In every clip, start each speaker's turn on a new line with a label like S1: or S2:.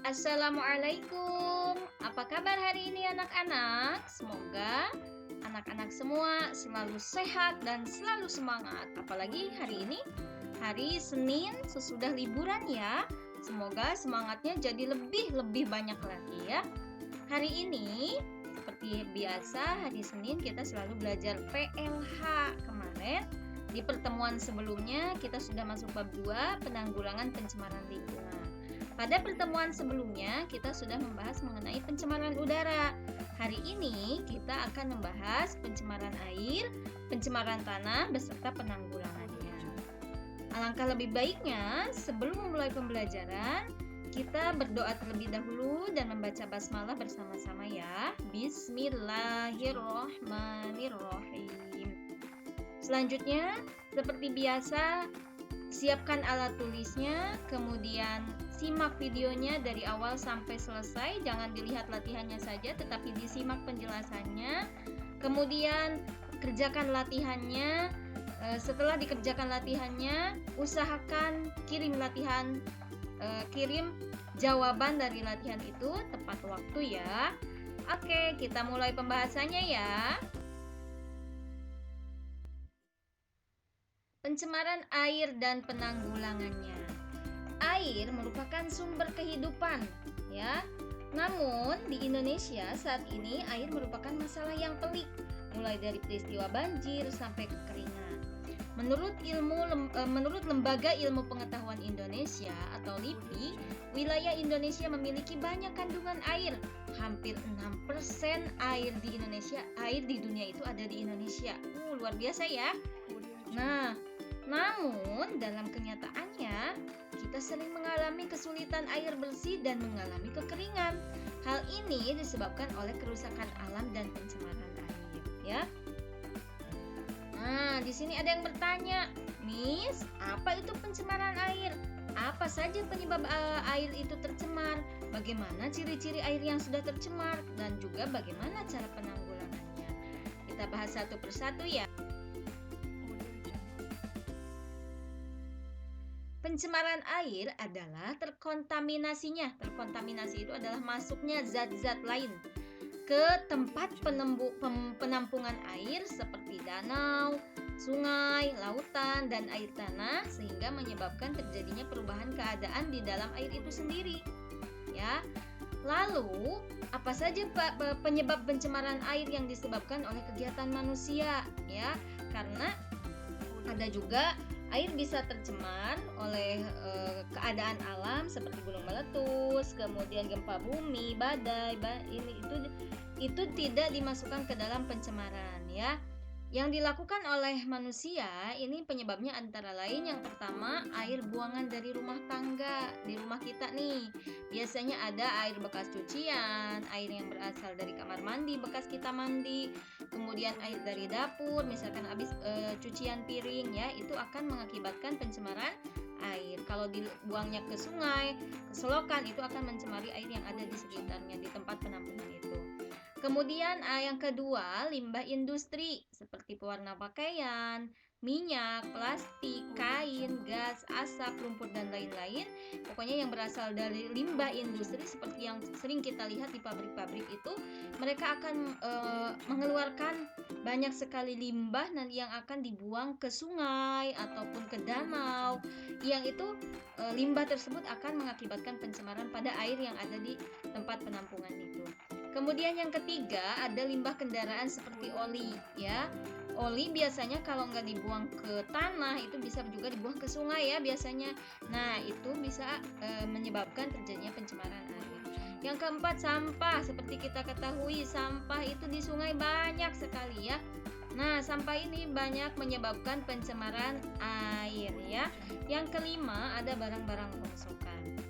S1: Assalamualaikum. Apa kabar hari ini anak-anak? Semoga anak-anak semua selalu sehat dan selalu semangat. Apalagi hari ini, hari Senin sesudah liburan ya. Semoga semangatnya jadi lebih banyak lagi ya. Hari ini seperti biasa hari Senin kita selalu belajar PLH. Kemarin di pertemuan sebelumnya kita sudah masuk bab 2 penanggulangan pencemaran lingkungan. Pada pertemuan sebelumnya kita sudah membahas mengenai pencemaran udara. Hari ini kita akan membahas pencemaran air, pencemaran tanah beserta penanggulangannya. Alangkah lebih baiknya sebelum memulai pembelajaran kita berdoa terlebih dahulu dan membaca basmalah bersama-sama ya. Bismillahirrahmanirrahim. Selanjutnya seperti biasa siapkan alat tulisnya, kemudian simak videonya dari awal sampai selesai. Jangan dilihat latihannya saja, tetapi disimak penjelasannya. Kemudian kerjakan latihannya. Setelah dikerjakan latihannya, usahakan kirim jawaban dari latihan itu tepat waktu ya. Oke, kita mulai pembahasannya ya. Pencemaran air dan penanggulangannya. Air merupakan sumber kehidupan, ya. Namun di Indonesia saat ini air merupakan masalah yang pelik, mulai dari peristiwa banjir sampai kekeringan. Menurut Lembaga Ilmu Pengetahuan Indonesia atau LIPI, wilayah Indonesia memiliki banyak kandungan air. Hampir 6% air di dunia itu ada di Indonesia. Luar biasa ya. Nah, namun dalam kenyataannya kita sering mengalami kesulitan air bersih dan mengalami kekeringan. Hal ini disebabkan oleh kerusakan alam dan pencemaran air, ya. Nah, di sini ada yang bertanya, Miss, apa itu pencemaran air? Apa saja penyebab air itu tercemar? Bagaimana ciri-ciri air yang sudah tercemar? Dan juga bagaimana cara penanggulangannya? Kita bahas satu persatu ya. Pencemaran air adalah terkontaminasi itu adalah masuknya zat-zat lain ke tempat penampungan air seperti danau, sungai, lautan, dan air tanah sehingga menyebabkan terjadinya perubahan keadaan di dalam air itu sendiri. Ya. Lalu, apa saja penyebab pencemaran air yang disebabkan oleh kegiatan manusia? Ya, karena ada juga air bisa tercemar oleh keadaan alam seperti gunung meletus, kemudian gempa bumi, badai, itu tidak dimasukkan ke dalam pencemaran ya. Yang dilakukan oleh manusia ini penyebabnya antara lain yang pertama air buangan dari rumah tangga di rumah kita nih. Biasanya ada air bekas cucian, air yang berasal dari kamar mandi bekas kita mandi, kemudian air dari dapur misalkan habis cucian piring ya, itu akan mengakibatkan pencemaran air. Kalau dibuangnya ke sungai, ke selokan itu akan mencemari air yang ada di sekitarnya di tempat penampungan itu. Kemudian yang kedua, limbah industri seperti pewarna pakaian, minyak, plastik, kain, gas, asap, lumpur dan lain-lain. Pokoknya yang berasal dari limbah industri seperti yang sering kita lihat di pabrik-pabrik itu, mereka akan mengeluarkan banyak sekali limbah yang akan dibuang ke sungai ataupun ke danau. Yang itu limbah tersebut akan mengakibatkan pencemaran pada air yang ada di tempat penampungan itu. Kemudian yang ketiga ada limbah kendaraan seperti oli ya. Oli biasanya kalau nggak dibuang ke tanah itu bisa juga dibuang ke sungai ya biasanya. Nah itu bisa menyebabkan terjadinya pencemaran air. Yang keempat sampah, seperti kita ketahui sampah itu di sungai banyak sekali ya. Nah sampah ini banyak menyebabkan pencemaran air ya. Yang kelima ada barang-barang rongsokan.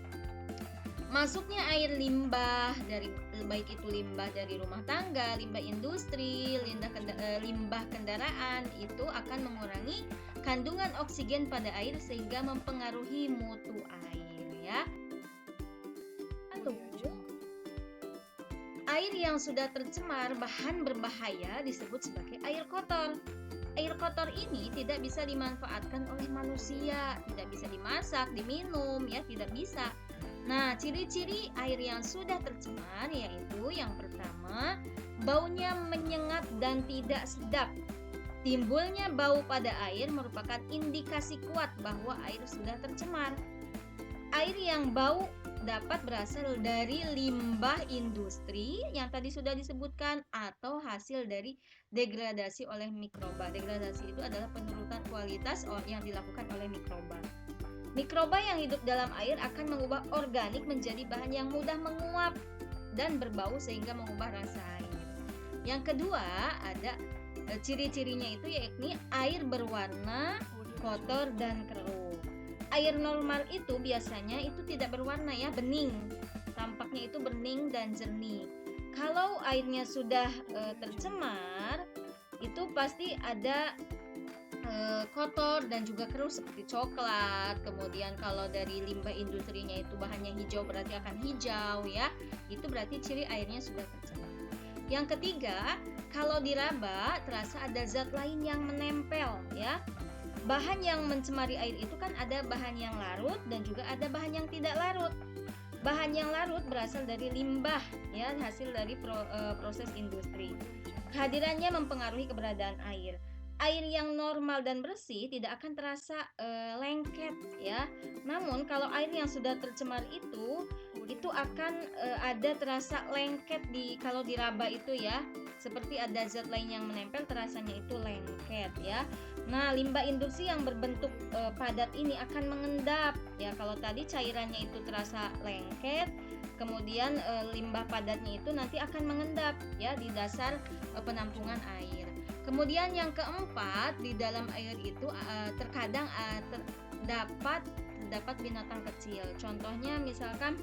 S1: Masuknya air limbah dari baik itu limbah dari rumah tangga, limbah industri, limbah kendaraan itu akan mengurangi kandungan oksigen pada air sehingga mempengaruhi mutu air ya. Lalu air yang sudah tercemar bahan berbahaya disebut sebagai air kotor. Air kotor ini tidak bisa dimanfaatkan oleh manusia, tidak bisa dimasak, diminum ya, tidak bisa. Nah, ciri-ciri air yang sudah tercemar yaitu yang pertama, baunya menyengat dan tidak sedap. Timbulnya bau pada air merupakan indikasi kuat bahwa air sudah tercemar. Air yang bau dapat berasal dari limbah industri yang tadi sudah disebutkan atau hasil dari degradasi oleh mikroba. Degradasi itu adalah penurunan kualitas yang dilakukan oleh mikroba. Mikroba yang hidup dalam air akan mengubah organik menjadi bahan yang mudah menguap dan berbau sehingga mengubah rasa air. Yang kedua, ada ciri-cirinya itu yakni air berwarna kotor dan keruh. Air normal itu biasanya itu tidak berwarna ya, bening. Tampaknya itu bening dan jernih. Kalau airnya sudah tercemar, itu pasti ada kotor dan juga keruh seperti coklat. Kemudian kalau dari limbah industrinya itu bahannya hijau berarti akan hijau ya. Itu berarti ciri airnya sudah tercemar. Yang ketiga, kalau diraba terasa ada zat lain yang menempel ya. Bahan yang mencemari air itu kan ada bahan yang larut dan juga ada bahan yang tidak larut. Bahan yang larut berasal dari limbah ya, hasil dari proses industri. Kehadirannya mempengaruhi keberadaan air. Air yang normal dan bersih tidak akan terasa lengket ya. Namun kalau air yang sudah tercemar itu akan ada terasa lengket kalau diraba itu ya. Seperti ada zat lain yang menempel, terasanya itu lengket ya. Nah, limbah industri yang berbentuk padat ini akan mengendap ya. Kalau tadi cairannya itu terasa lengket, kemudian limbah padatnya itu nanti akan mengendap ya di dasar penampungan air. Kemudian yang keempat, di dalam air itu terkadang terdapat binatang kecil. Contohnya misalkan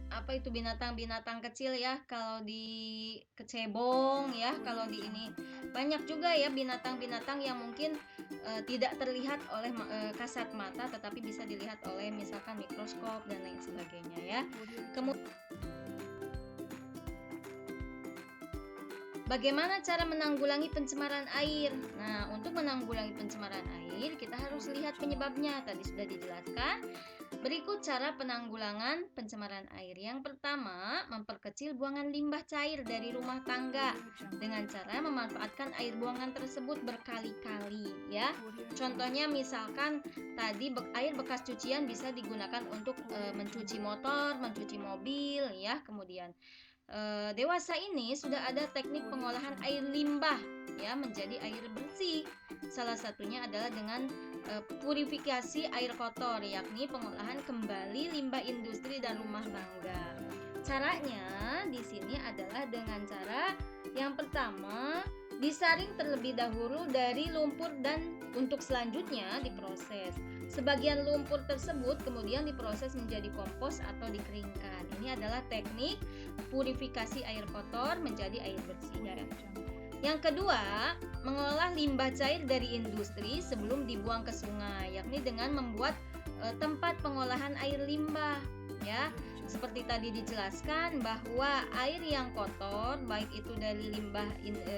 S1: apa itu binatang-binatang kecil ya, kalau di kecebong ya, kalau di ini banyak juga ya binatang-binatang yang mungkin tidak terlihat oleh kasat mata tetapi bisa dilihat oleh misalkan mikroskop dan lain sebagainya ya. Kemudian bagaimana cara menanggulangi pencemaran air? Nah, untuk menanggulangi pencemaran air, kita harus lihat penyebabnya. Tadi sudah dijelaskan. Berikut cara penanggulangan pencemaran air. Yang pertama, memperkecil buangan limbah cair dari rumah tangga dengan cara memanfaatkan air buangan tersebut berkali-kali ya. Contohnya misalkan tadi air bekas cucian bisa digunakan untuk mencuci motor, mencuci mobil ya. Kemudian dewasa ini sudah ada teknik pengolahan air limbah ya menjadi air bersih. Salah satunya adalah dengan purifikasi air kotor, yakni pengolahan kembali limbah industri dan rumah tangga. Caranya di sini adalah dengan cara yang pertama, disaring terlebih dahulu dari lumpur dan untuk selanjutnya diproses. Sebagian lumpur tersebut kemudian diproses menjadi kompos atau dikeringkan. Ini adalah teknik purifikasi air kotor menjadi air bersih ya. Yang kedua, mengolah limbah cair dari industri sebelum dibuang ke sungai, yakni dengan membuat tempat pengolahan air limbah ya. Seperti tadi dijelaskan bahwa air yang kotor baik itu dari limbah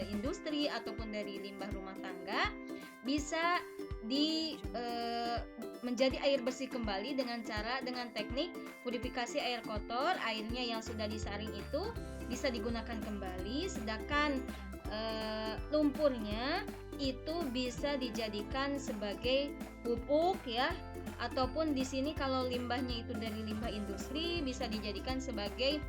S1: industri ataupun dari limbah rumah tangga bisa menjadi air bersih kembali dengan teknik purifikasi air kotor. Airnya yang sudah disaring itu bisa digunakan kembali, sedangkan lumpurnya itu bisa dijadikan sebagai pupuk ya, ataupun di sini kalau limbahnya itu dari limbah industri bisa dijadikan sebagai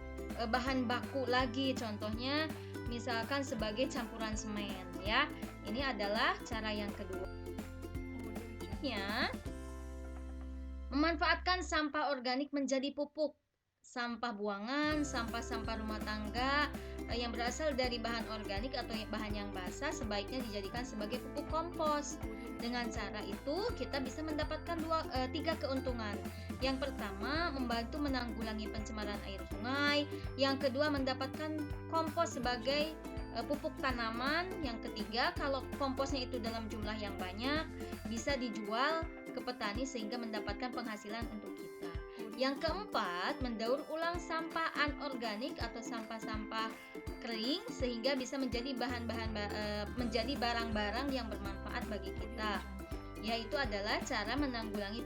S1: bahan baku lagi, contohnya misalkan sebagai campuran semen ya. Ini adalah cara yang kedua. Memanfaatkan sampah organik menjadi pupuk. Sampah buangan, sampah-sampah rumah tangga yang berasal dari bahan organik atau bahan yang basah sebaiknya dijadikan sebagai pupuk kompos. Dengan cara itu kita bisa mendapatkan 3 keuntungan. Yang pertama, membantu menanggulangi pencemaran air sungai. Yang kedua, mendapatkan kompos sebagai pupuk tanaman. Yang ketiga, kalau komposnya itu dalam jumlah yang banyak, bisa dijual ke petani sehingga mendapatkan penghasilan untuk kita. Yang keempat, mendaur ulang sampah anorganik atau sampah-sampah kering sehingga bisa menjadi menjadi barang-barang yang bermanfaat bagi kita. Yaitu adalah cara menanggulangi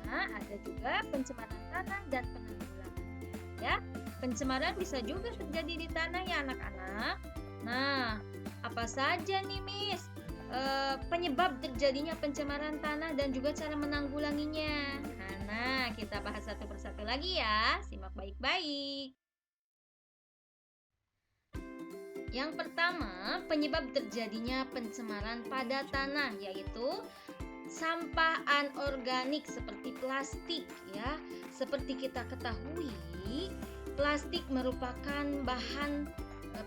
S1: tanah, ada juga pencemaran tanah dan penanggulangan. Ya, pencemaran bisa juga terjadi di tanah ya anak-anak. Nah, apa saja nih Miss penyebab terjadinya pencemaran tanah dan juga cara menanggulanginya? Nah, kita bahas satu persatu lagi ya. Simak baik-baik. Yang pertama, penyebab terjadinya pencemaran pada tanah yaitu sampah anorganik seperti plastik ya. Seperti kita ketahui, plastik merupakan bahan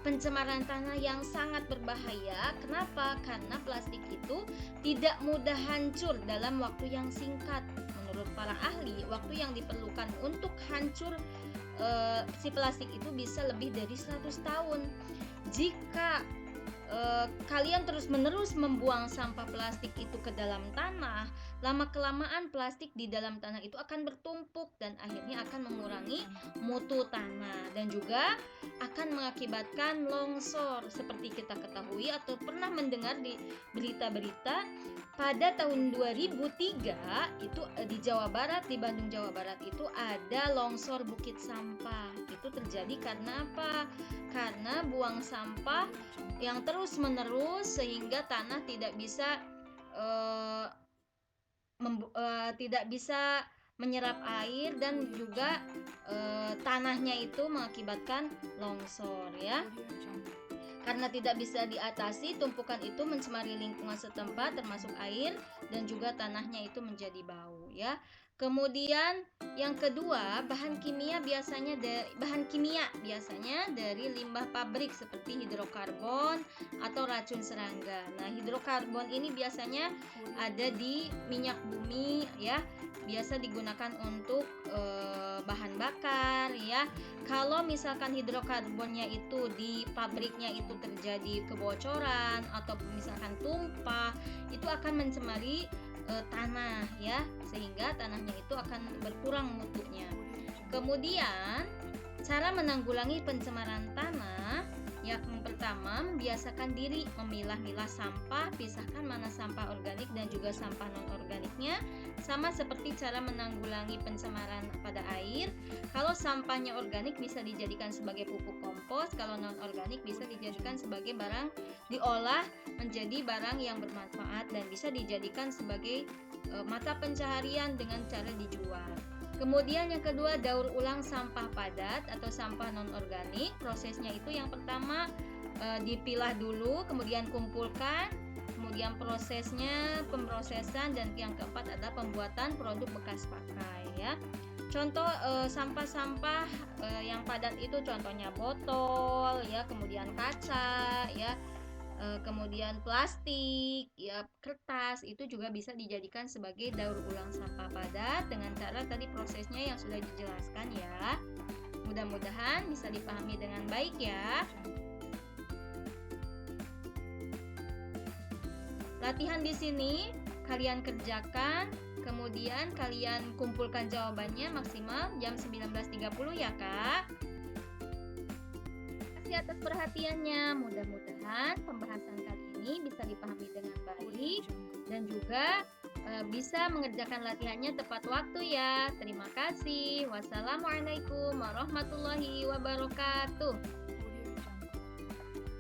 S1: pencemaran tanah yang sangat berbahaya. Kenapa? Karena plastik itu tidak mudah hancur dalam waktu yang singkat. Menurut para ahli, waktu yang diperlukan untuk hancur si plastik itu bisa lebih dari 100 tahun. Jika kalian terus-menerus membuang sampah plastik itu ke dalam tanah, lama-kelamaan plastik di dalam tanah itu akan bertumpuk dan akhirnya akan mengurangi mutu tanah dan juga akan mengakibatkan longsor. Seperti kita ketahui atau pernah mendengar di berita-berita, pada tahun 2003 itu di Jawa Barat, di Bandung Jawa Barat itu ada longsor bukit sampah. Itu terjadi karena apa? Karena buang sampah yang terus-menerus sehingga tanah tidak bisa tidak bisa menyerap air dan juga tanahnya itu mengakibatkan longsor ya. Karena tidak bisa diatasi, tumpukan itu mencemari lingkungan setempat termasuk air dan juga tanahnya itu menjadi bau ya. Kemudian yang kedua, bahan kimia biasanya dari limbah pabrik seperti hidrokarbon atau racun serangga. Nah, hidrokarbon ini biasanya ada di minyak bumi ya. Biasa digunakan untuk bahan bakar ya. Kalau misalkan hidrokarbonnya itu di pabriknya itu terjadi kebocoran atau misalkan tumpah, itu akan mencemari tanah ya, sehingga tanahnya itu akan berkurang mutunya. Kemudian cara menanggulangi pencemaran tanah, yang pertama membiasakan diri memilah-milah sampah, pisahkan mana sampah organik dan juga sampah non-organiknya, sama seperti cara menanggulangi pencemaran pada air. Kalau sampahnya organik bisa dijadikan sebagai pupuk kompos, kalau non-organik bisa dijadikan sebagai barang diolah menjadi barang yang bermanfaat dan bisa dijadikan sebagai mata pencaharian dengan cara dijual. Kemudian yang kedua, daur ulang sampah padat atau sampah non-organik. Prosesnya itu yang pertama dipilah dulu, kemudian kumpulkan, kemudian pemrosesan, dan yang keempat adalah pembuatan produk bekas pakai ya. Contoh sampah-sampah yang padat itu contohnya botol ya, kemudian kaca ya, kemudian plastik ya, kertas, itu juga bisa dijadikan sebagai daur ulang sampah padat dengan cara tadi prosesnya yang sudah dijelaskan ya. Mudah-mudahan bisa dipahami dengan baik ya. Latihan di sini kalian kerjakan, kemudian kalian kumpulkan jawabannya maksimal jam 19.30 ya Kak. Terima kasih atas perhatiannya. Mudah-mudahan pembahasan kali ini bisa dipahami dengan baik dan juga bisa mengerjakan latihannya tepat waktu ya. Terima kasih. Wassalamualaikum warahmatullahi wabarakatuh.